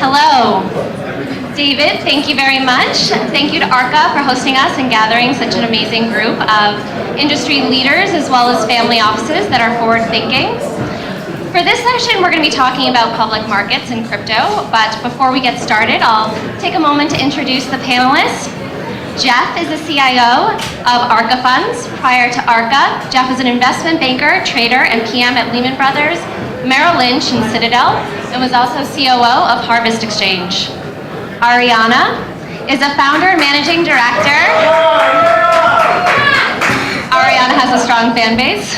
Hello. David, thank you very much. Thank you to Arca for hosting us and gathering such an amazing group of industry leaders as well as family offices that are forward-thinking. For this session, we're going to be talking about public markets and crypto, but before we get started, I'll take a moment to introduce the panelists. Jeff is the CIO of Arca Funds. Prior to Arca, Jeff was an investment banker, trader, and PM at Lehman Brothers, Merrill Lynch, and Citadel, and was also COO of Harvest Exchange. Arianna is a founder and managing director. Arianna has a strong fan base.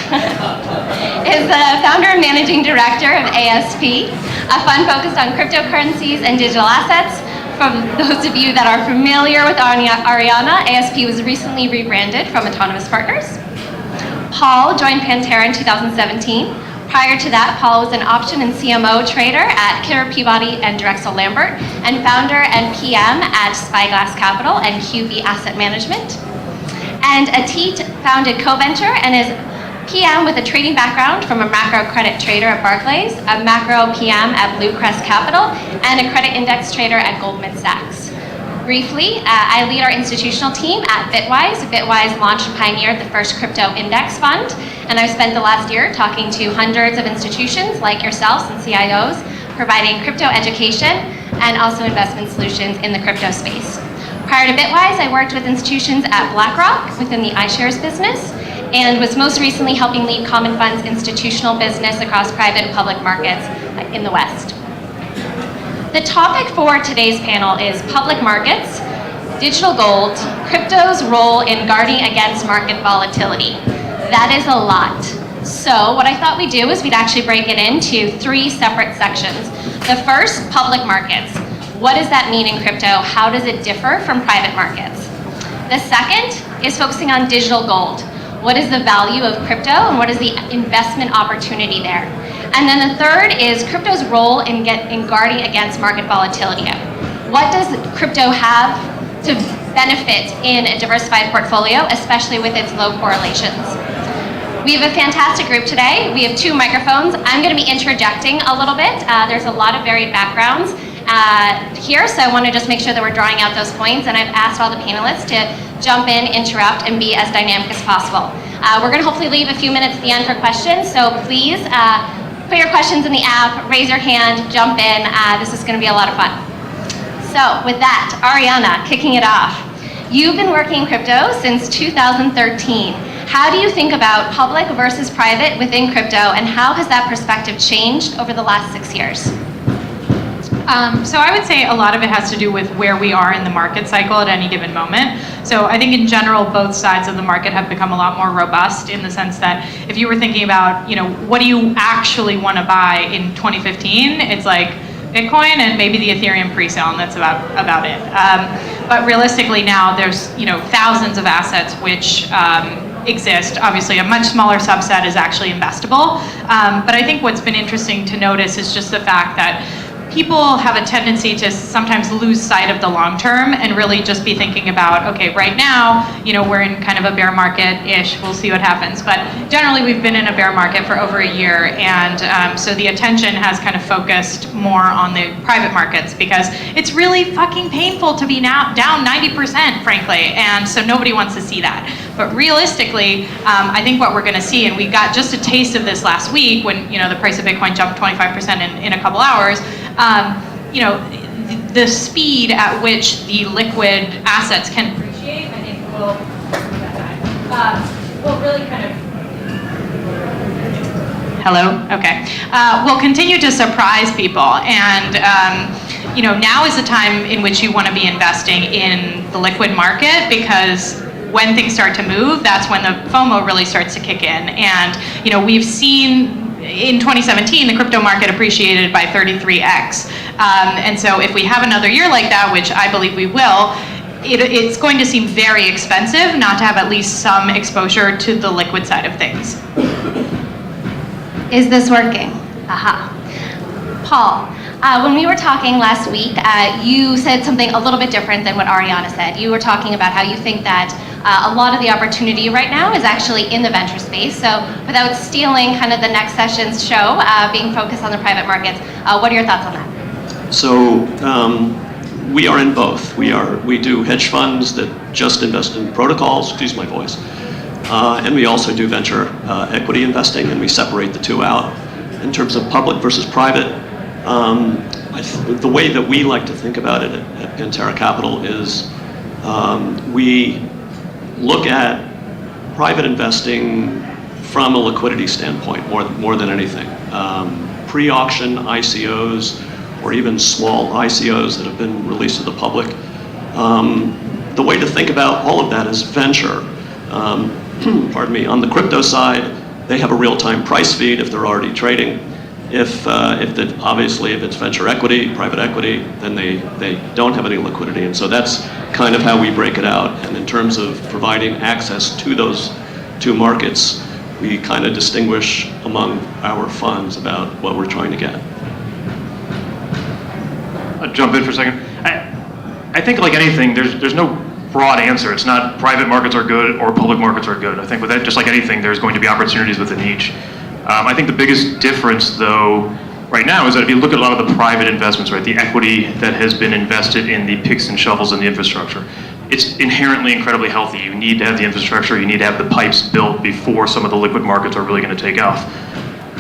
Is the founder and managing director of ASP, a fund focused on cryptocurrencies and digital assets. For those of you that are familiar with Arianna, ASP was recently rebranded from Autonomous Partners. Paul joined Pantera in 2017. Prior to that, Paul was an option and CMO trader at Kidder Peabody and Drexel Lambert, and founder and PM at Spyglass Capital and QB Asset Management. And Ateet founded CoVenture and is PM with a trading background from a macro credit trader at Barclays, a macro PM at Blue Crest Capital, and a credit index trader at Goldman Sachs. Briefly, I lead our institutional team at Bitwise. Bitwise launched and pioneered the first crypto index fund, and I've spent the last year talking to hundreds of institutions like yourselves and CIOs, providing crypto education and also investment solutions in the crypto space. Prior to Bitwise, I worked with institutions at BlackRock within the iShares business, and was most recently helping lead Common Fund's institutional business across private and public markets in the West. The topic for today's panel is public markets, digital gold, crypto's role in guarding against market volatility. That is a lot. So what I thought we'd do is we'd actually break it into three separate sections. The first, public markets. What does that mean in crypto? How does it differ from private markets? The second is focusing on digital gold. What is the value of crypto and what is the investment opportunity there? And then the third is crypto's role in guarding against market volatility. What does crypto have to benefit in a diversified portfolio, especially with its low correlations? We have a fantastic group today. We have two microphones. I'm going to be interjecting a little bit. There's a lot of varied backgrounds here, so I want to just make sure that we're drawing out those points, and I've asked all the panelists to jump in, interrupt, and be as dynamic as possible. We're going to hopefully leave a few minutes at the end for questions, so please put your questions in the app, raise your hand, jump in. This is going to be a lot of fun. So with that, Arianna, kicking it off. You've been working in crypto since 2013. How do you think about public versus private within crypto, and how has that perspective changed over the last 6 years? So I would say a lot of it has to do with where we are in the market cycle at any given moment. So I think in general, both sides of the market have become a lot more robust in the sense that if you were thinking about, what do you actually want to buy in 2015, it's like Bitcoin and maybe the Ethereum pre-sale, and that's about it. But realistically now, there's thousands of assets which exist. Obviously, a much smaller subset is actually investable. But I think what's been interesting to notice is just the fact that people have a tendency to sometimes lose sight of the long term and really just be thinking about, okay, right now, we're in kind of a bear market-ish, we'll see what happens. But generally, we've been in a bear market for over a year, and so the attention has kind of focused more on the private markets because it's really fucking painful to be now down 90%, frankly, and so nobody wants to see that. But realistically, I think what we're going to see, and we got just a taste of this last week when the price of Bitcoin jumped 25% in a couple hours. The speed at which the liquid assets can appreciate, I think will really kind of. Hello? Okay. Will continue to surprise people, and now is the time in which you want to be investing in the liquid market because when things start to move, that's when the FOMO really starts to kick in. And we've seen in 2017 the crypto market appreciated by 33x. And so if we have another year like that, which I believe we will, it's going to seem very expensive not to have at least some exposure to the liquid side of things. Is this working? Aha. Paul, when we were talking last week, you said something a little bit different than what Arianna said. You were talking about how you think that a lot of the opportunity right now is actually in the venture space. So without stealing kind of the next session's show, being focused on the private markets, what are your thoughts on that? So we are in both. We do hedge funds that just invest in protocols, excuse my voice, and we also do venture equity investing, and we separate the two out. In terms of public versus private, the way that we like to think about it at Pantera Capital is we look at private investing from a liquidity standpoint more than anything. Pre-auction ICOs or even small ICOs that have been released to the public. The way to think about all of that is venture. Pardon me, on the crypto side, they have a real-time price feed if they're already trading. Obviously, if it's venture equity, private equity, then they don't have any liquidity. And so that's kind of how we break it out. And in terms of providing access to those two markets, we kind of distinguish among our funds about what we're trying to get. I'll jump in for a second. I think like anything, there's no broad answer. It's not private markets are good or public markets are good. I think with that, just like anything, there's going to be opportunities within each. I think the biggest difference, though, right now is that if you look at a lot of the private investments, right, the equity that has been invested in the picks and shovels in the infrastructure, it's inherently incredibly healthy. You need to have the infrastructure, you need to have the pipes built before some of the liquid markets are really going to take off.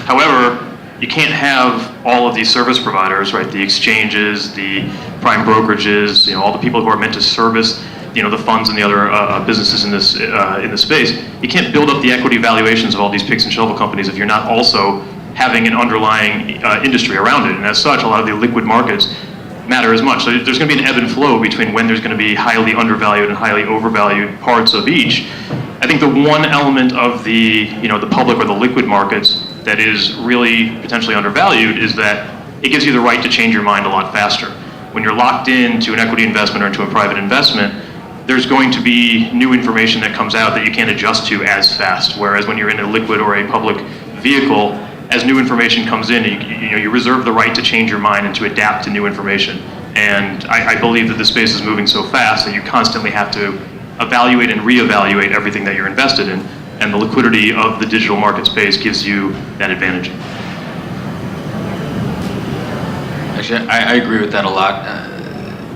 However, you can't have all of these service providers, right, the exchanges, the prime brokerages, all the people who are meant to service the funds and the other businesses in this space. You can't build up the equity valuations of all these picks and shovel companies if you're not also having an underlying industry around it. And as such, a lot of the liquid markets matter as much. So there's going to be an ebb and flow between when there's going to be highly undervalued and highly overvalued parts of each. I think the one element of the the public or the liquid markets that is really potentially undervalued is that it gives you the right to change your mind a lot faster. When you're locked into an equity investment or into a private investment, there's going to be new information that comes out that you can't adjust to as fast. Whereas when you're in a liquid or a public vehicle, as new information comes in, you reserve the right to change your mind and to adapt to new information. And I believe that the space is moving so fast that you constantly have to evaluate and reevaluate everything that you're invested in. And the liquidity of the digital market space gives you that advantage. Actually, I agree with that a lot.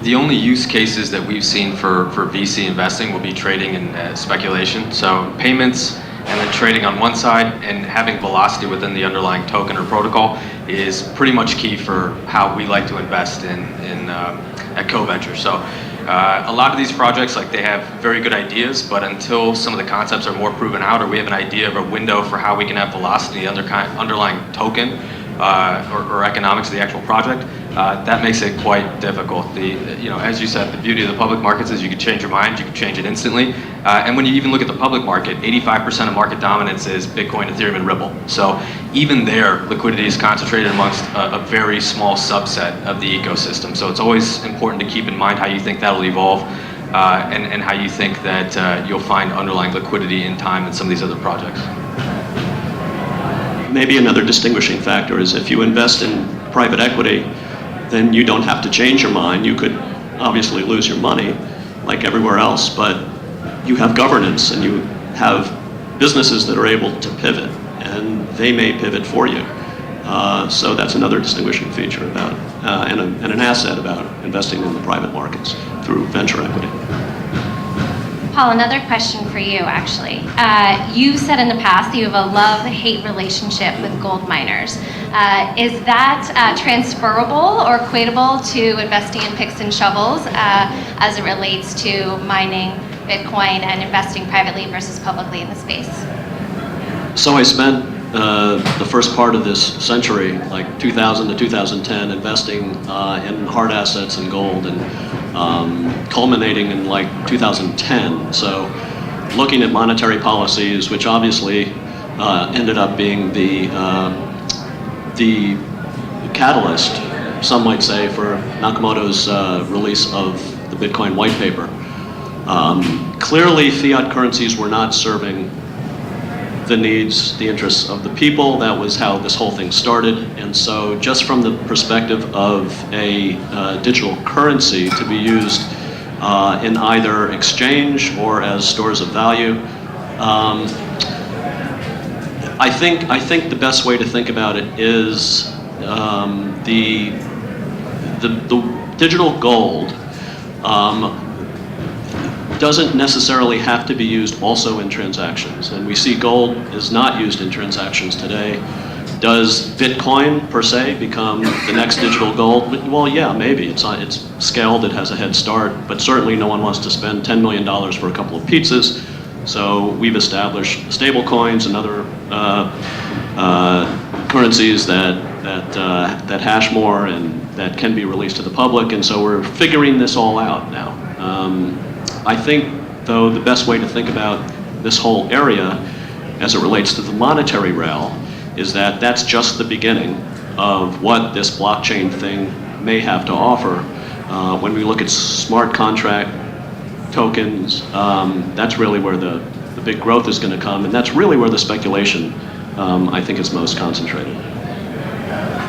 The only use cases that we've seen for VC investing will be trading and speculation. So payments and then trading on one side and having velocity within the underlying token or protocol is pretty much key for how we like to invest at CoVenture. So a lot of these projects, they have very good ideas, but until some of the concepts are more proven out or we have an idea of a window for how we can have velocity in the underlying token or economics of the actual project, that makes it quite difficult. As you said, the beauty of the public markets is you can change your mind, you can change it instantly. And when you even look at the public market, 85% of market dominance is Bitcoin, Ethereum, and Ripple. So even there, liquidity is concentrated amongst a very small subset of the ecosystem. So it's always important to keep in mind how you think that'll evolve and how you think that you'll find underlying liquidity in time in some of these other projects. Maybe another distinguishing factor is if you invest in private equity, then you don't have to change your mind. You could obviously lose your money like everywhere else, but you have governance and you have businesses that are able to pivot, and they may pivot for you. So that's another distinguishing feature about and an asset about investing in the private markets through venture equity. Paul, another question for you, actually. You've said in the past that you have a love-hate relationship with gold miners. Is that transferable or equatable to investing in picks and shovels as it relates to mining Bitcoin and investing privately versus publicly in the space? So I spent the first part of this century, like 2000 to 2010, investing in hard assets and gold, and culminating in 2010. So looking at monetary policies, which obviously ended up being the catalyst, some might say, for Nakamoto's release of the Bitcoin white paper. Clearly, fiat currencies were not serving the needs, the interests of the people. That was how this whole thing started. And so just from the perspective of a digital currency to be used in either exchange or as stores of value, I think the best way to think about it is the digital gold doesn't necessarily have to be used also in transactions. And we see gold is not used in transactions today. Does Bitcoin per se become the next digital gold? Well, yeah, maybe. It's scaled, it has a head start, but certainly no one wants to spend $10 million for a couple of pizzas. So we've established stable coins and other currencies that hash more and that can be released to the public. And so we're figuring this all out now. I think, though, the best way to think about this whole area as it relates to the monetary rail is that that's just the beginning of what this blockchain thing may have to offer. When we look at smart contract tokens, that's really where the big growth is going to come, and that's really where the speculation, I think, is most concentrated.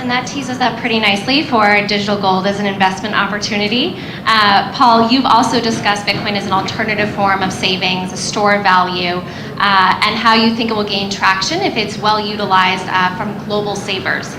And that teases up pretty nicely for digital gold as an investment opportunity. Paul, you've also discussed Bitcoin as an alternative form of savings, a store of value, and how you think it will gain traction if it's well utilized from global savers.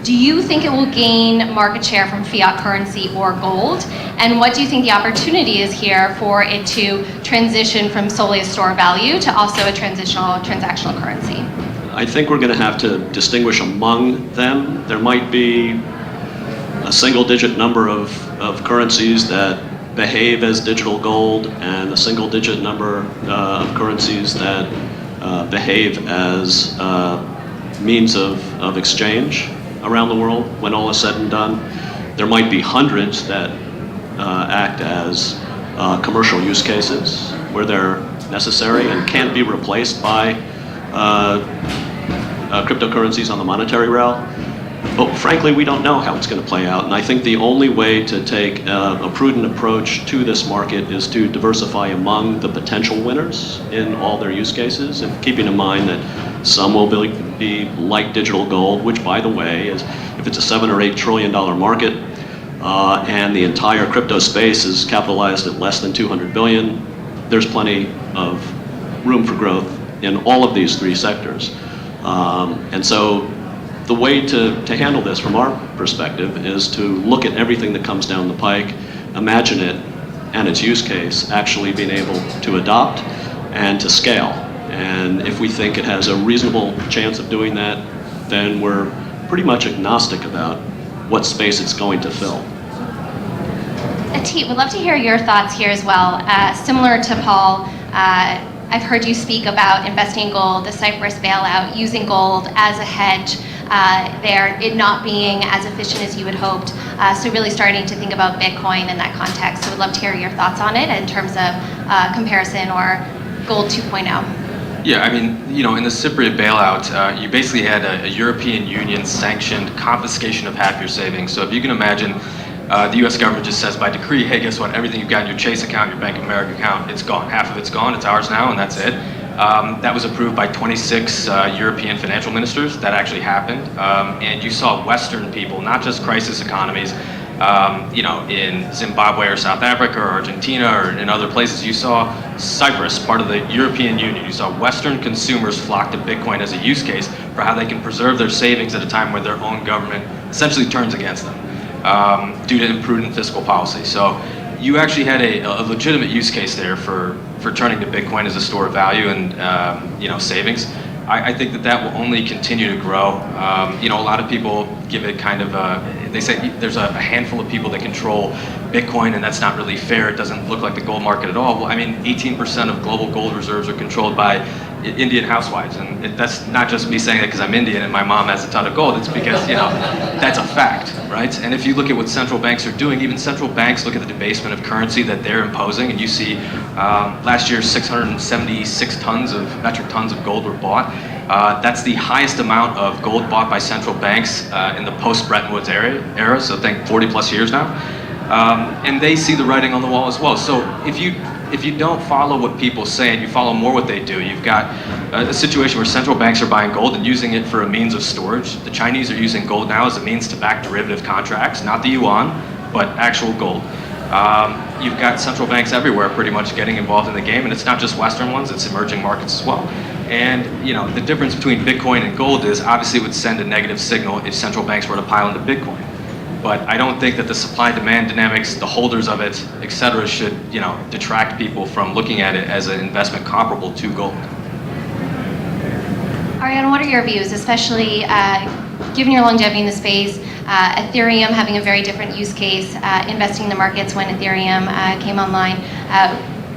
Do you think it will gain market share from fiat currency or gold? And what do you think the opportunity is here for it to transition from solely a store of value to also a transactional currency? I think we're going to have to distinguish among them. There might be a single-digit number of currencies that behave as digital gold and a single-digit number of currencies that behave as means of exchange around the world. When all is said and done, there might be hundreds that act as commercial use cases where they're necessary and can't be replaced by cryptocurrencies on the monetary rail. But frankly, we don't know how it's going to play out. And I think the only way to take a prudent approach to this market is to diversify among the potential winners in all their use cases, and keeping in mind that some will be like digital gold, which, by the way, is if it's a $7 or $8 trillion market and the entire crypto space is capitalized at less than 200 billion, there's plenty of room for growth in all of these three sectors. And so the way to handle this from our perspective is to look at everything that comes down the pike, imagine it and its use case actually being able to adopt and to scale. And if we think it has a reasonable chance of doing that, then we're pretty much agnostic about what space it's going to fill. Ateet, would love to hear your thoughts here as well. Similar to Paul, I've heard you speak about investing in gold, the Cyprus bailout, using gold as a hedge there, it not being as efficient as you had hoped. So really starting to think about Bitcoin in that context. So would love to hear your thoughts on it in terms of comparison or gold 2.0. Yeah, I mean, you know, in the Cypriot bailout, you basically had a European Union sanctioned confiscation of half your savings. So if you can imagine, the U.S. government just says by decree, hey, guess what? Everything you've got in your Chase account, your Bank of America account, it's gone. Half of it's gone. It's ours now, and that's it. That was approved by 26 European financial ministers. That actually happened. And you saw Western people, not just crisis economies, you know, in Zimbabwe or South Africa or Argentina or in other places. You saw Cyprus, part of the European Union. You saw Western consumers flock to Bitcoin as a use case for how they can preserve their savings at a time where their own government essentially turns against them. Due to imprudent fiscal policy. So you actually had a legitimate use case there for turning to Bitcoin as a store of value and you know, savings. I think that will only continue to grow. You know, a lot of people give it kind of they say there's a handful of people that control Bitcoin and that's not really fair. It doesn't look like the gold market at all. Well, I mean, 18% of global gold reserves are controlled by Indian housewives, and that's not just me saying that because I'm Indian and my mom has a ton of gold. It's because, you know, that's a fact, right? And if you look at what central banks are doing, even central banks look at the debasement of currency that they're imposing, and you see last year 676 metric tons of gold were bought. That's the highest amount of gold bought by central banks in the post-Bretton Woods era, so think 40 plus years now. And they see the writing on the wall as well. So if you don't follow what people say and you follow more what they do, you've got a situation where central banks are buying gold and using it for a means of storage. The Chinese are using gold now as a means to back derivative contracts, not the yuan, but actual gold. You've got central banks everywhere pretty much getting involved in the game, and it's not just Western ones, it's emerging markets as well. And you know, the difference between Bitcoin and gold is obviously it would send a negative signal if central banks were to pile into Bitcoin. but I don't think that the supply-demand dynamics, the holders of it, et cetera, should, detract people from looking at it as an investment comparable to gold. Arianna, what are your views, especially given your longevity in the space, Ethereum having a very different use case, investing in the markets when Ethereum came online?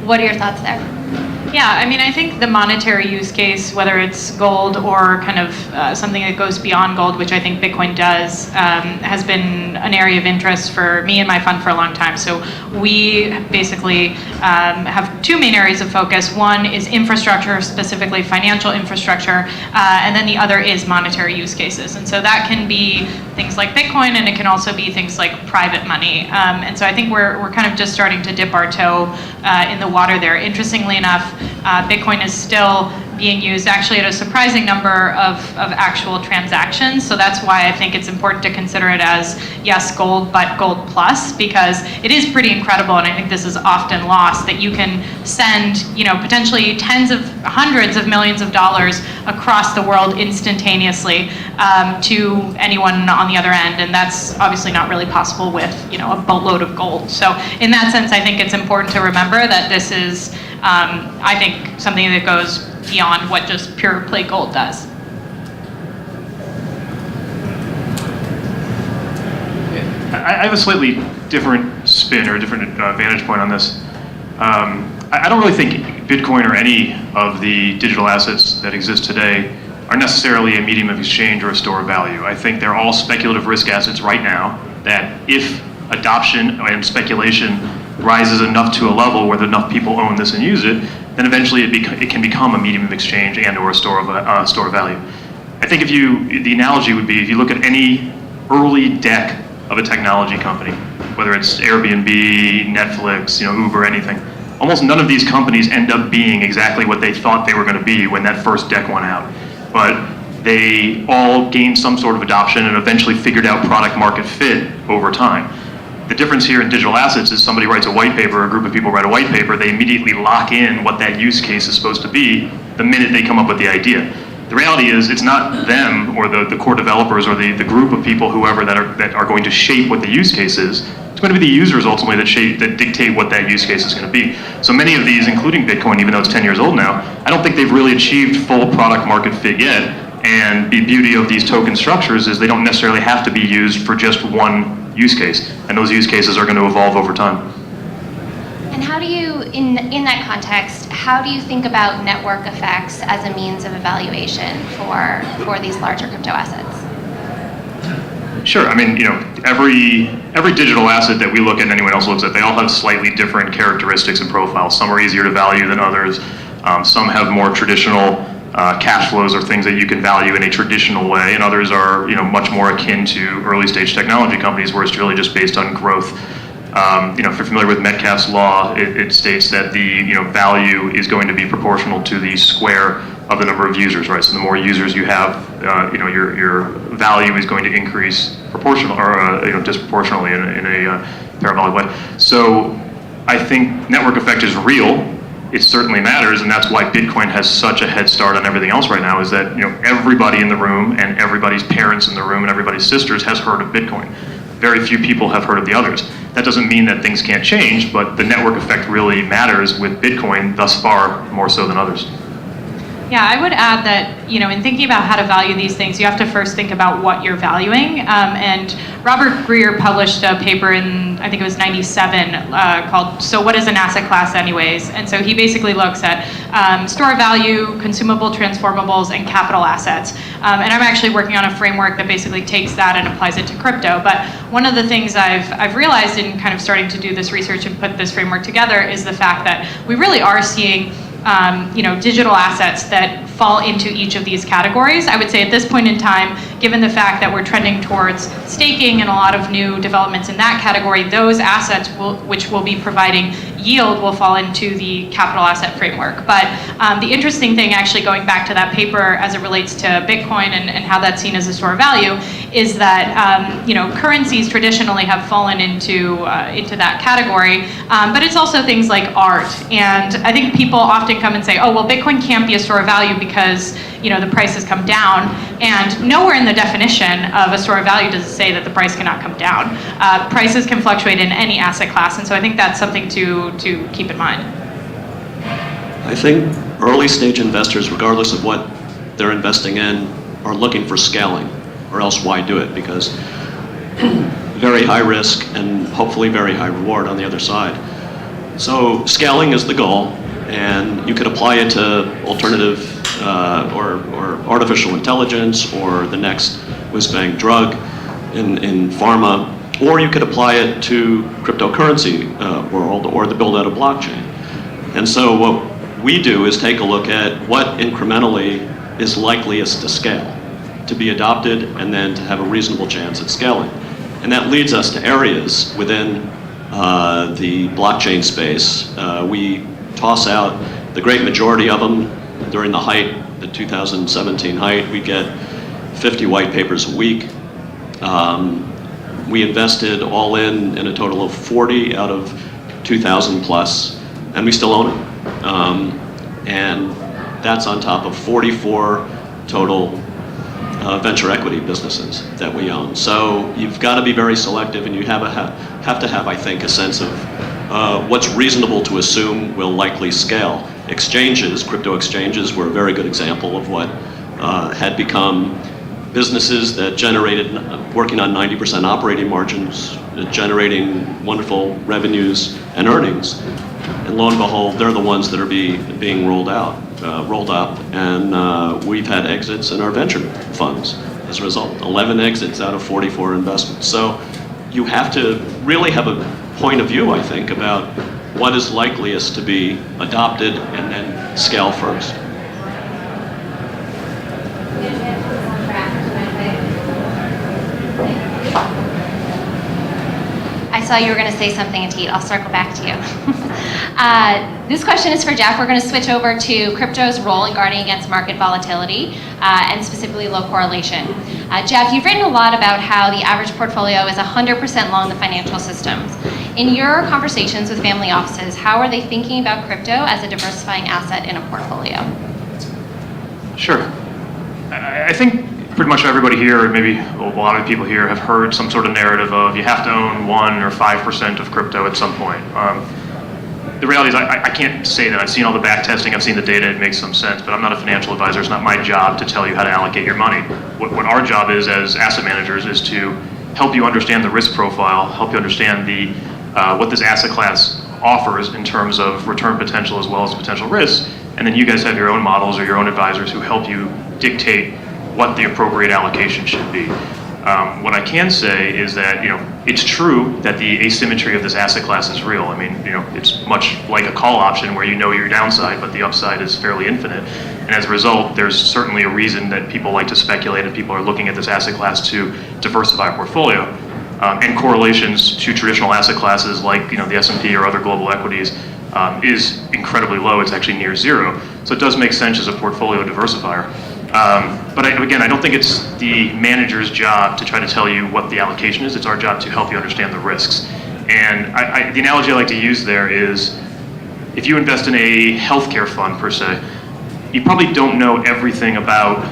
What are your thoughts there? Yeah, I mean, I think the monetary use case, whether it's gold or kind of something that goes beyond gold, which I think Bitcoin does, has been an area of interest for me and my fund for a long time. So we basically have two main areas of focus. One is infrastructure, specifically financial infrastructure, and then the other is monetary use cases. And so that can be things like Bitcoin, and it can also be things like private money. And so I think we're kind of just starting to dip our toe in the water there. Interestingly enough, Bitcoin is still being used actually at a surprising number of actual transactions. So that's why I think it's important to consider it as, yes, gold, but gold plus, because it is pretty incredible, and I think this is often lost, that you can send, potentially tens of hundreds of millions of dollars across the world instantaneously to anyone on the other end, and that's obviously not really possible with, a boatload of gold. So in that sense, I think it's important to remember that this is, I think, something that goes beyond what just pure play gold does. I have a slightly different spin or different vantage point on this. I don't really think Bitcoin or any of the digital assets that exist today are necessarily a medium of exchange or a store of value. I think they're all speculative risk assets right now that, if adoption and speculation rises enough to a level where enough people own this and use it, then eventually it can become a medium of exchange and or a store of value. I think the analogy would be, if you look at any early deck of a technology company, whether it's Airbnb, Netflix, Uber, anything, almost none of these companies end up being exactly what they thought they were going to be when that first deck went out. But they all gained some sort of adoption and eventually figured out product market fit over time. The difference here in digital assets is somebody writes a white paper, a group of people write a white paper, they immediately lock in what that use case is supposed to be the minute they come up with the idea. The reality is, it's not them or the core developers or the group of people, whoever, that are going to shape what the use case is. It's going to be the users ultimately that dictate what that use case is going to be. So many of these, including Bitcoin, even though it's 10 years old now, I don't think they've really achieved full product market fit yet. And the beauty of these token structures is they don't necessarily have to be used for just one use case, and those use cases are going to evolve over time. And how do you, in that context, how do you think about network effects as a means of evaluation for these larger crypto assets? Sure. I mean, every digital asset that we look at and anyone else looks at, they all have slightly different characteristics and profiles. Some are easier to value than others. Some have more traditional cash flows or things that you can value in a traditional way, and others are much more akin to early stage technology companies where it's really just based on growth. If you're familiar with Metcalfe's law, it states that the value is going to be proportional to the square of the number of users, right? So the more users you have, your value is going to increase proportional or disproportionately in a parabolic way. So I think network effect is real. It certainly matters, and that's why Bitcoin has such a head start on everything else right now, is that everybody in the room and everybody's parents in the room and everybody's sisters has heard of Bitcoin. Very few people have heard of the others. That doesn't mean that things can't change, but the network effect really matters with Bitcoin thus far, more so than others. Yeah, I would add that, in thinking about how to value these things, you have to first think about what you're valuing. And Robert Greer published a paper in, I think it was 97, called So What is an Asset Class Anyways? And so he basically looks at store value, consumable transformables, and capital assets. And I'm actually working on a framework that basically takes that and applies it to crypto. But one of the things I've realized in kind of starting to do this research and put this framework together is the fact that we really are seeing digital assets that fall into each of these categories. I would say at this point in time, given the fact that we're trending towards staking and a lot of new developments in that category, those assets which will be providing yield will fall into the capital asset framework. But the interesting thing, actually going back to that paper as it relates to Bitcoin and how that's seen as a store of value, is that currencies traditionally have fallen into that category, but it's also things like art. And I think people often come and say, oh, well, Bitcoin can't be a store of value because the price has come down, and nowhere in the definition of a store of value does it say that the price cannot come down. Prices can fluctuate in any asset class, and so I think that's something to keep in mind. I think early stage investors, regardless of what they're investing in, are looking for scaling, or else why do it? Because very high risk and hopefully very high reward on the other side. So scaling is the goal, and you could apply it to alternative or artificial intelligence or the next whiz-bang drug in pharma, or you could apply it to cryptocurrency world or the build out of blockchain. And so what we do is take a look at what incrementally is likeliest to scale, to be adopted, and then to have a reasonable chance at scaling. And that leads us to areas within the blockchain space. We toss out the great majority of them during the height, the 2017 height. We get 50 white papers a week. We invested all in a total of 40 out of 2,000 plus, and we still own it. And that's on top of 44 total venture equity businesses that we own. So you've got to be very selective, and you have to have, I think, a sense of what's reasonable to assume will likely scale. Exchanges, crypto exchanges, were a very good example of what had become businesses that generated, working on 90% operating margins, generating wonderful revenues and earnings. And lo and behold, they're the ones that are being rolled up. And we've had exits in our venture funds as a result. 11 exits out of 44 investments. So you have to really have a point of view, I think, about what is likeliest to be adopted and then scale first. I saw you were going to say something, Ateet. I'll circle back to you. This question is for Jeff. We're going to switch over to crypto's role in guarding against market volatility and specifically low correlation. Jeff, you've written a lot about how the average portfolio is 100% long the financial systems. In your conversations with family offices, how are they thinking about crypto as a diversifying asset in a portfolio? Sure. I think pretty much everybody here, or maybe a lot of people here, have heard some sort of narrative of you have to own 1 or 5% of crypto at some point. The reality is I can't say that. I've seen all the back testing, I've seen the data, it makes some sense, but I'm not a financial advisor. It's not my job to tell you how to allocate your money. What our job is as asset managers is to help you understand the risk profile, help you understand what this asset class offers in terms of return potential as well as potential risks, and then you guys have your own models or your own advisors who help you dictate what the appropriate allocation should be. What I can say is that it's true that the asymmetry of this asset class is real. I mean, it's much like a call option where your downside, but the upside is fairly infinite. And as a result, there's certainly a reason that people like to speculate and people are looking at this asset class to diversify a portfolio. And correlations to traditional asset classes like the S&P or other global equities is incredibly low. It's actually near zero. So it does make sense as a portfolio diversifier. But again, I don't think it's the manager's job to try to tell you what the allocation is. It's our job to help you understand the risks. And the analogy I like to use there is, if you invest in a healthcare fund per se, you probably don't know everything about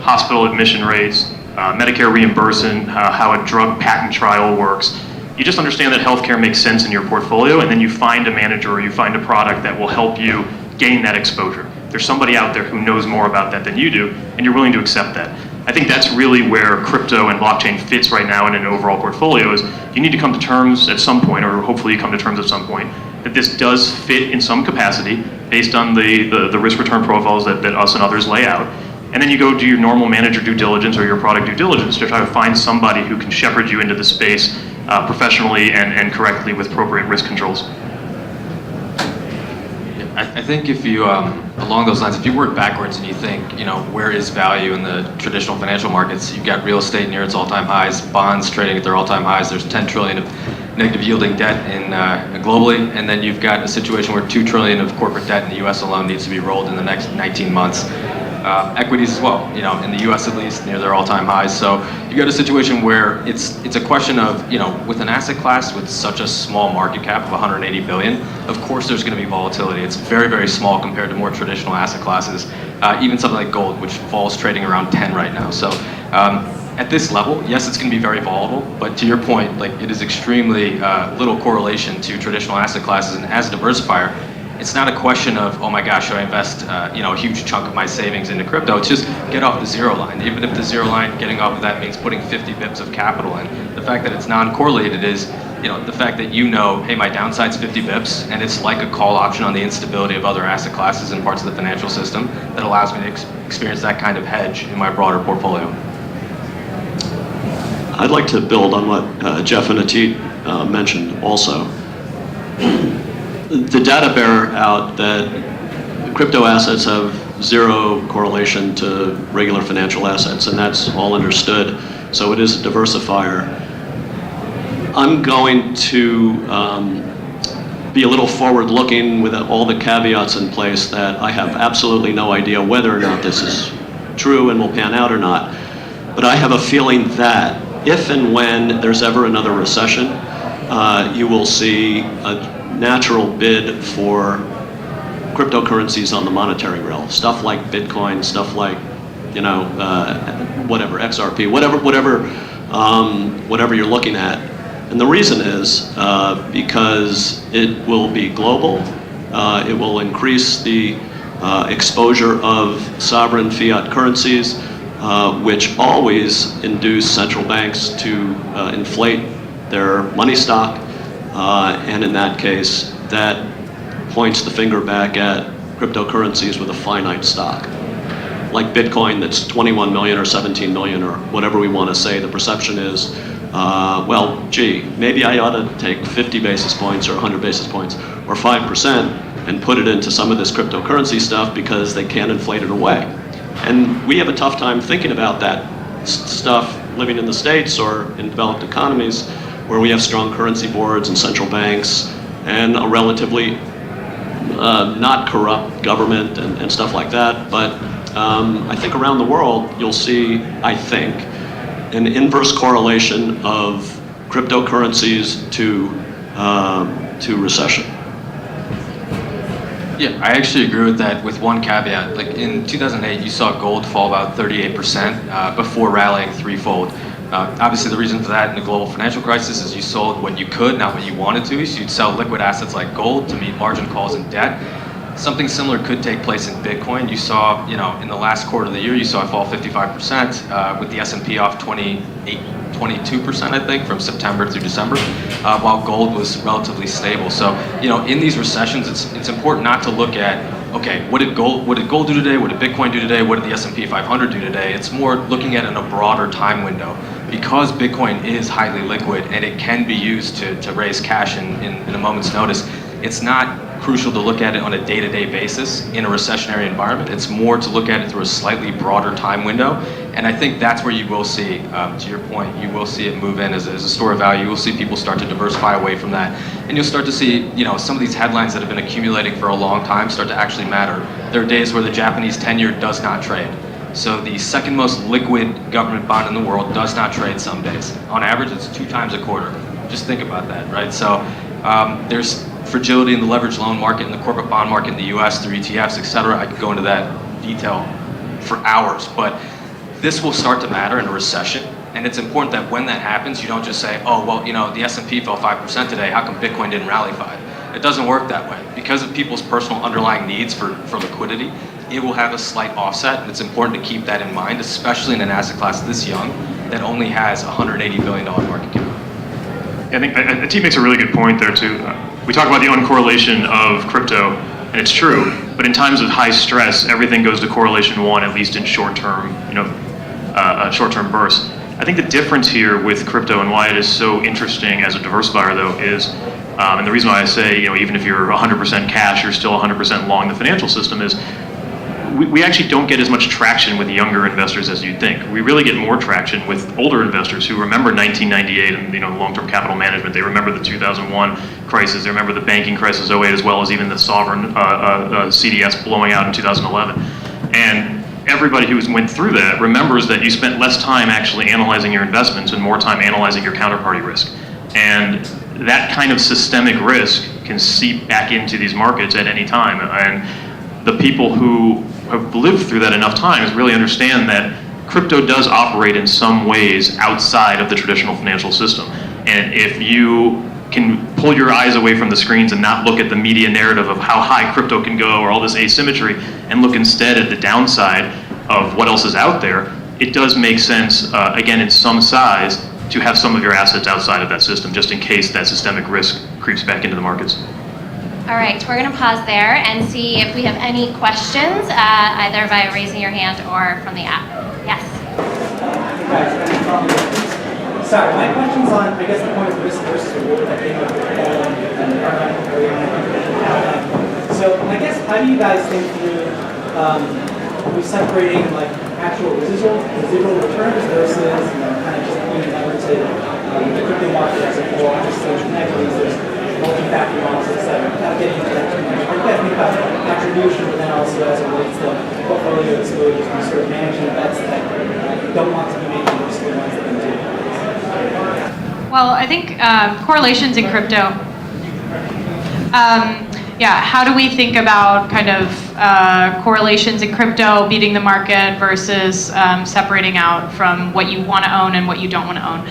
hospital admission rates, Medicare reimbursement, how a drug patent trial works. You just understand that healthcare makes sense in your portfolio, and then you find a manager or you find a product that will help you gain that exposure. There's somebody out there who knows more about that than you do, and you're willing to accept that. I think that's really where crypto and blockchain fits right now in an overall portfolio. Is you need to come to terms at some point, or hopefully you come to terms at some point, that this does fit in some capacity based on the risk return profiles that us and others lay out. And then you go do your normal manager due diligence or your product due diligence to try to find somebody who can shepherd you into the space professionally and correctly with appropriate risk controls. I think if you, along those lines, if you work backwards and you think, where is value in the traditional financial markets, you've got real estate near its all-time highs, bonds trading at their all-time highs, there's 10 trillion of negative yielding debt globally, and then you've got a situation where 2 trillion of corporate debt in the US alone needs to be rolled in the next 19 months. Equities as well, in the U.S. at least, near their all-time highs. So you got a situation where it's a question of, with an asset class with such a small market cap of 180 billion, of course there's going to be volatility. It's very, very small compared to more traditional asset classes. Even something like gold, which falls trading around 10 right now. So at this level, yes, it's going to be very volatile, but to your point, like it is extremely little correlation to traditional asset classes, and as a diversifier, it's not a question of, oh my gosh, should I invest a huge chunk of my savings into crypto? It's just get off the zero line. Even if the zero line, getting off of that means putting 50 bips of capital in. The fact that it's non-correlated is, the fact that hey, my downside's 50 bips, and it's like a call option on the instability of other asset classes and parts of the financial system that allows me to experience that kind of hedge in my broader portfolio. I'd like to build on what Jeff and Ateet mentioned also. The data bear out that crypto assets have zero correlation to regular financial assets, and that's all understood, so it is a diversifier. I'm going to be a little forward-looking with all the caveats in place that I have absolutely no idea whether or not this is true and will pan out or not, but I have a feeling that if and when there's ever another recession, you will see a natural bid for cryptocurrencies on the monetary rail. Stuff like Bitcoin, stuff like, whatever, XRP, whatever you're looking at. And the reason is because it will be global, it will increase the exposure of sovereign fiat currencies, which always induce central banks to inflate their money stock, and in that case, that points the finger back at cryptocurrencies with a finite stock. Like Bitcoin that's 21 million or 17 million or whatever we want to say, the perception is, maybe I ought to take 50 basis points or 100 basis points or 5% and put it into some of this cryptocurrency stuff because they can't inflate it away. And we have a tough time thinking about that stuff living in the States or in developed economies where we have strong currency boards and central banks and a relatively not corrupt government and stuff like that. But I think around the world you'll see, an inverse correlation of cryptocurrencies to recession. Yeah, I actually agree with that with one caveat. Like in 2008, you saw gold fall about 38% before rallying threefold. Obviously, the reason for that in the global financial crisis is you sold what you could, not what you wanted to. So you'd sell liquid assets like gold to meet margin calls and debt. Something similar could take place in Bitcoin. You saw, in the last quarter of the year, you saw it fall 55%, with the S&P off 22%, I think, from September through December, while gold was relatively stable. So, in these recessions, it's important not to look at, okay, what did gold do today? What did Bitcoin do today? What did the S&P 500 do today? It's more looking at it in a broader time window. Because Bitcoin is highly liquid and it can be used to raise cash in a moment's notice, it's not crucial to look at it on a day-to-day basis in a recessionary environment. It's more to look at it through a slightly broader time window. And I think that's where you will see, to your point, you will see it move in as a store of value. You will see people start to diversify away from that. And you'll start to see, some of these headlines that have been accumulating for a long time start to actually matter. There are days where the Japanese 10-year does not trade. So the second most liquid government bond in the world does not trade some days. On average, it's 2 times a quarter. Just think about that, right? So there's fragility in the leveraged loan market, in the corporate bond market in the US through ETFs, et cetera. I could go into that detail for hours, but this will start to matter in a recession. And it's important that when that happens, you don't just say, oh, well, the S&P fell 5% today. How come Bitcoin didn't rally 5? It doesn't work that way. Because of people's personal underlying needs for liquidity, it will have a slight offset, and it's important to keep that in mind, especially in an asset class this young that only has a $180 billion market cap. I think Ateet makes a really good point there too. We talk about the uncorrelation of crypto, and it's true, but in times of high stress, everything goes to correlation 1, at least in short-term, short-term bursts. I think the difference here with crypto and why it is so interesting as a diversifier, though, is, and the reason why I say, even if you're 100% cash, you're still 100% long the financial system, is we actually don't get as much traction with younger investors as you'd think. We really get more traction with older investors who remember 1998 and long-term capital management. They remember the 2001 crisis. They remember the banking crisis 08, as well as even the sovereign CDS blowing out in 2011. And everybody who went through that remembers that you spent less time actually analyzing your investments and more time analyzing your counterparty risk. And that kind of systemic risk can seep back into these markets at any time. And the people who have lived through that enough times really understand that crypto does operate in some ways outside of the traditional financial system. And if you can pull your eyes away from the screens and not look at the media narrative of how high crypto can go or all this asymmetry, and look instead at the downside of what else is out there, it does make sense, again, in some size, to have some of your assets outside of that system, just in case that systemic risk creeps back into the markets. All right, we're going to pause there and see if we have any questions, either by raising your hand or from the app. Yes? Sorry, my question's on, I guess, the point of risk versus reward that came up with Paul and Arianna. So I guess, how do you guys think through separating like actual residual returns versus kind of just being levered to the crypto market as a whole? Obviously, in equities, there's multi-factor models, etc. Without getting into that too much. But you guys think about attribution, but then also as it relates to portfolio exposures and sort of managing bets that you don't want to be making versus the ones that you do. Well, I think correlations in crypto. How do we think about kind of correlations in crypto beating the market versus separating out from what you want to own and what you don't want to own?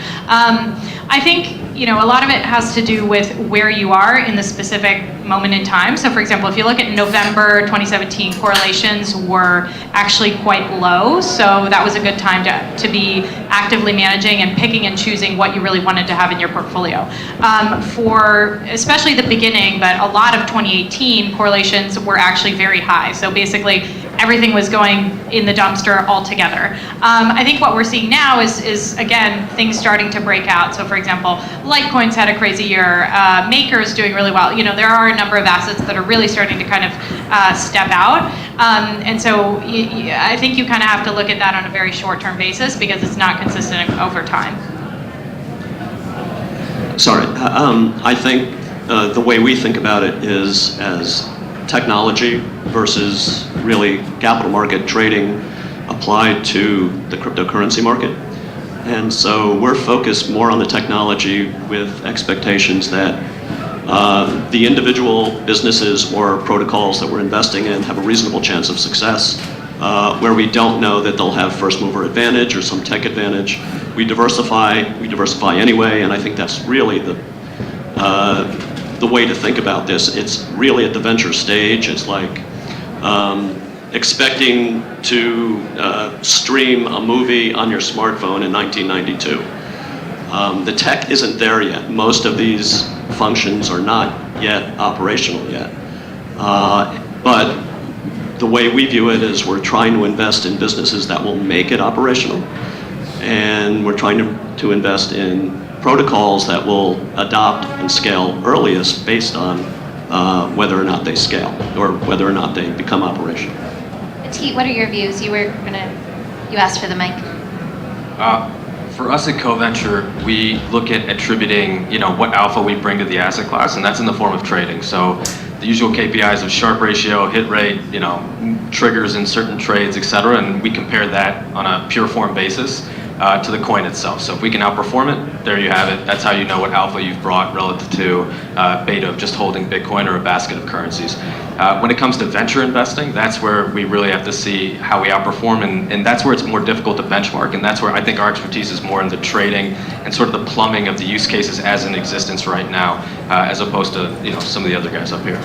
I think a lot of it has to do with where you are in the specific moment in time. So for example, if you look at November 2017, correlations were actually quite low. So that was a good time to be actively managing and picking and choosing what you really wanted to have in your portfolio. For especially the beginning, but a lot of 2018, correlations were actually very high. So basically, everything was going in the dumpster altogether. I think what we're seeing now is again, things starting to break out. So for example, Litecoin's had a crazy year, Maker's doing really well. There are a number of assets that are really starting to kind of step out. And so I think you kind of have to look at that on a very short-term basis because it's not consistent over time. Sorry, I think the way we think about it is as technology versus really capital market trading applied to the cryptocurrency market. And so we're focused more on the technology with expectations that the individual businesses or protocols that we're investing in have a reasonable chance of success, where we don't know that they'll have first mover advantage or some tech advantage. We diversify anyway, and I think that's really the way to think about this. It's really at the venture stage. It's like expecting to stream a movie on your smartphone in 1992. The tech isn't there yet. Most of these functions are not yet operational yet. But the way we view it is we're trying to invest in businesses that will make it operational. And we're trying to invest in protocols that will adopt and scale earliest based on whether or not they scale or whether or not they become operational. Ateet, what are your views? You asked for the mic. For us at CoVenture, we look at attributing, what alpha we bring to the asset class, and that's in the form of trading. So the usual KPIs of Sharpe ratio, hit rate, triggers in certain trades, et cetera, and we compare that on a pure form basis to the coin itself. So if we can outperform it, there you have it. That's how you know what alpha you've brought relative to beta of just holding Bitcoin or a basket of currencies. When it comes to venture investing, that's where we really have to see how we outperform, and that's where it's more difficult to benchmark, and that's where I think our expertise is more in the trading and sort of the plumbing of the use cases as in existence right now, as opposed to some of the other guys up here.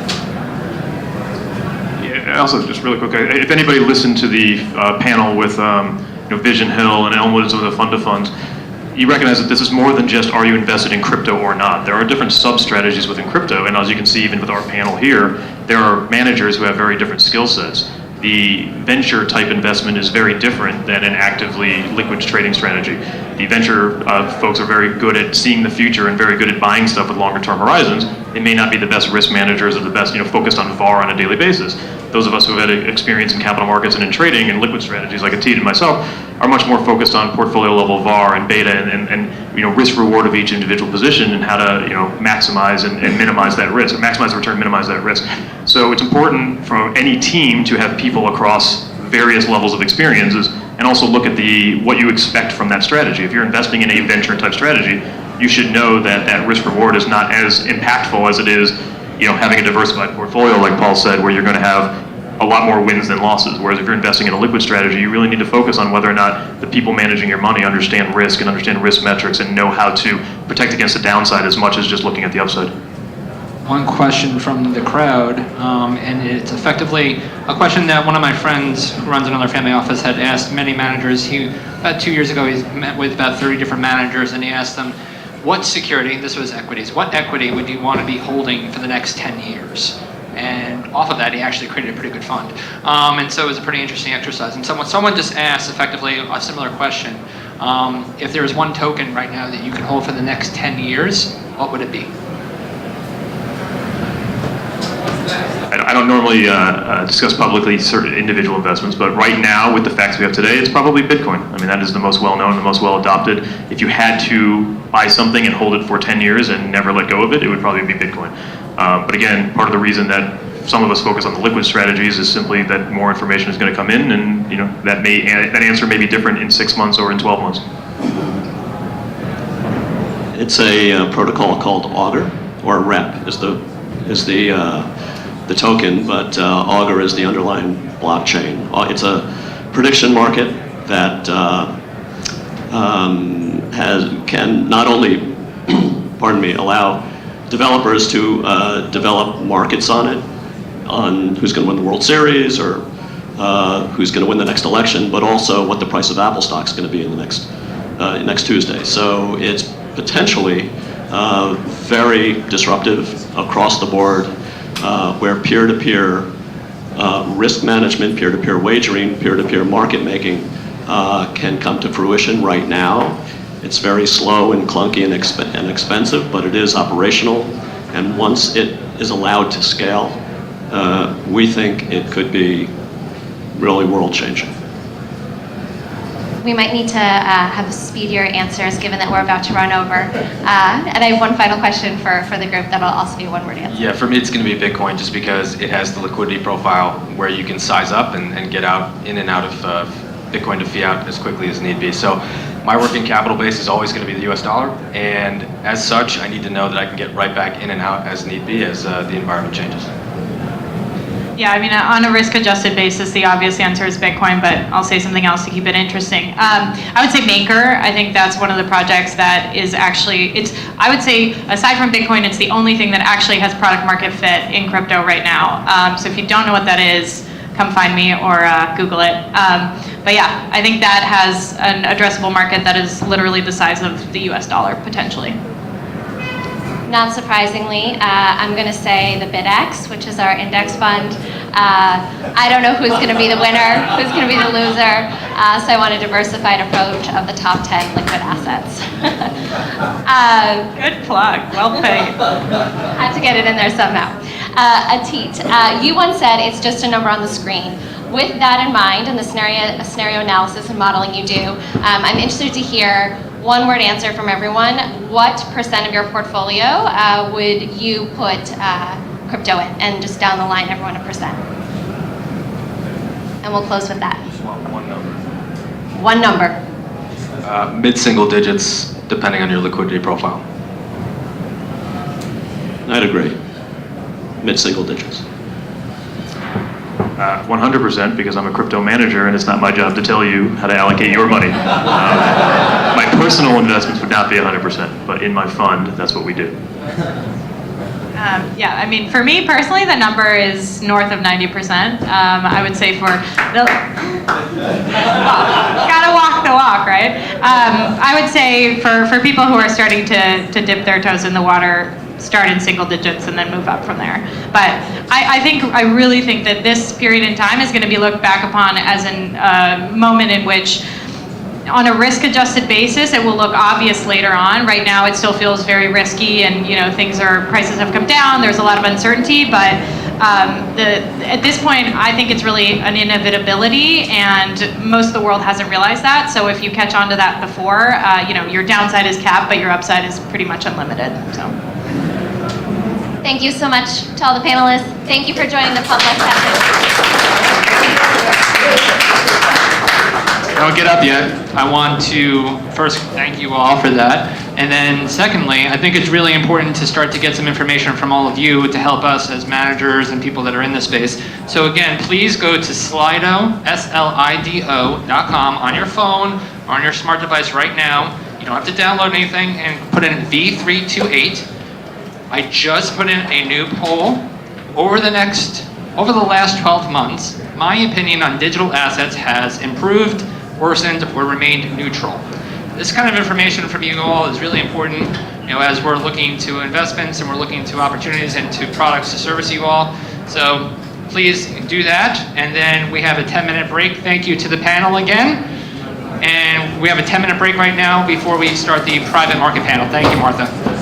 Yeah, also just really quick, if anybody listened to the panel with Vision Hill and Elmwood and some of the fund of funds, you recognize that this is more than just are you invested in crypto or not. There are different sub-strategies within crypto, and as you can see even with our panel here, there are managers who have very different skill sets. The venture type investment is very different than an actively liquid trading strategy. The venture folks are very good at seeing the future and very good at buying stuff with longer term horizons. They may not be the best risk managers or the best focused on VAR on a daily basis. Those of us who have had experience in capital markets and in trading and liquid strategies like Ateet and myself are much more focused on portfolio level VAR and beta and risk reward of each individual position and how to maximize and minimize that risk, or maximize the return, minimize that risk. So it's important for any team to have people across various levels of experiences, and also look at what you expect from that strategy. If you're investing in a venture type strategy, you should know that that risk reward is not as impactful as it is, having a diversified portfolio, like Paul said, where you're going to have a lot more wins than losses. Whereas if you're investing in a liquid strategy, you really need to focus on whether or not the people managing your money understand risk and understand risk metrics and know how to protect against the downside as much as just looking at the upside. One question from the crowd, and it's effectively a question that one of my friends who runs another family office had asked many managers. About 2 years ago, he met with about 30 different managers, and he asked them, what security, this was equities, what equity would you want to be holding for the next 10 years? And off of that, he actually created a pretty good fund. And so it was a pretty interesting exercise. And someone just asked effectively a similar question. If there was one token right now that you could hold for the next 10 years, what would it be? I don't normally discuss publicly certain individual investments, but right now, with the facts we have today, it's probably Bitcoin. I mean, that is the most well-known, the most well-adopted. If you had to buy something and hold it for 10 years and never let go of it, it would probably be Bitcoin. But again, part of the reason that some of us focus on the liquid strategies is simply that more information is going to come in, and that answer may be different in 6 months or in 12 months. It's a protocol called Augur, or REP is the token, but Augur is the underlying blockchain. It's a prediction market that can not only, allow developers to develop markets on it, on who's going to win the World Series or who's going to win the next election, but also what the price of Apple stock is going to be in the next Tuesday. So it's potentially very disruptive across the board, where peer-to-peer risk management, peer-to-peer wagering, peer-to-peer market making can come to fruition right now. It's very slow and clunky and expensive, but it is operational. And once it is allowed to scale, we think it could be really world-changing. We might need to have speedier answers given that we're about to run over. And I have one final question for the group that'll also be a one-word answer. Yeah, for me it's going to be Bitcoin just because it has the liquidity profile where you can size up and get in and out of Bitcoin to fiat as quickly as need be. So my working capital base is always going to be the US dollar, and as such I need to know that I can get right back in and out as need be as the environment changes. Yeah, I mean, on a risk-adjusted basis, the obvious answer is Bitcoin, but I'll say something else to keep it interesting. I would say Maker. I think that's one of the projects that is actually, I would say, aside from Bitcoin, it's the only thing that actually has product market fit in crypto right now. So if you don't know what that is, come find me or Google it. But yeah, I think that has an addressable market that is literally the size of the US dollar, potentially. Not surprisingly, I'm going to say the BitX, which is our index fund. I don't know who's going to be the winner, who's going to be the loser, so I want a diversified approach of the top 10 liquid assets. Good plug, well paid. Had to get it in there somehow. Ateet, you once said it's just a number on the screen. With that in mind and the scenario analysis and modeling you do, I'm interested to hear one-word answer from everyone. What % of your portfolio would you put crypto in? And just down the line, everyone a %. And we'll close with that. One number. One number. Mid-single digits, depending on your liquidity profile. I'd agree. Mid-single digits. 100%, because I'm a crypto manager and it's not my job to tell you how to allocate your money. My personal investments would not be 100%, but in my fund, that's what we do. Yeah, I mean, for me personally, the number is north of 90%. I would say for the, gotta walk the walk, right? I would say for people who are starting to dip their toes in the water, start in single digits and then move up from there. But I really think that this period in time is going to be looked back upon as a moment in which, on a risk-adjusted basis, it will look obvious later on. Right now, it still feels very risky, and prices have come down. There's a lot of uncertainty, but at this point, I think it's really an inevitability, and most of the world hasn't realized that. So if you catch on to that before, your downside is capped, but your upside is pretty much unlimited. So. Thank you so much to all the panelists. Thank you for joining the public session. Don't get up yet. I want to first thank you all for that. And then secondly, I think it's really important to start to get some information from all of you to help us as managers and people that are in this space. So again, please go to Slido, SLIDO.com on your phone or on your smart device right now. You don't have to download anything, and put in V328. I just put in a new poll. Over the last 12 months, my opinion on digital assets has improved, worsened, or remained neutral. This kind of information from you all is really important, as we're looking to investments and we're looking to opportunities and to products to service you all. So please do that. And then we have a 10-minute break. Thank you to the panel again. And we have a 10-minute break right now before we start the private market panel. Thank you, Martha.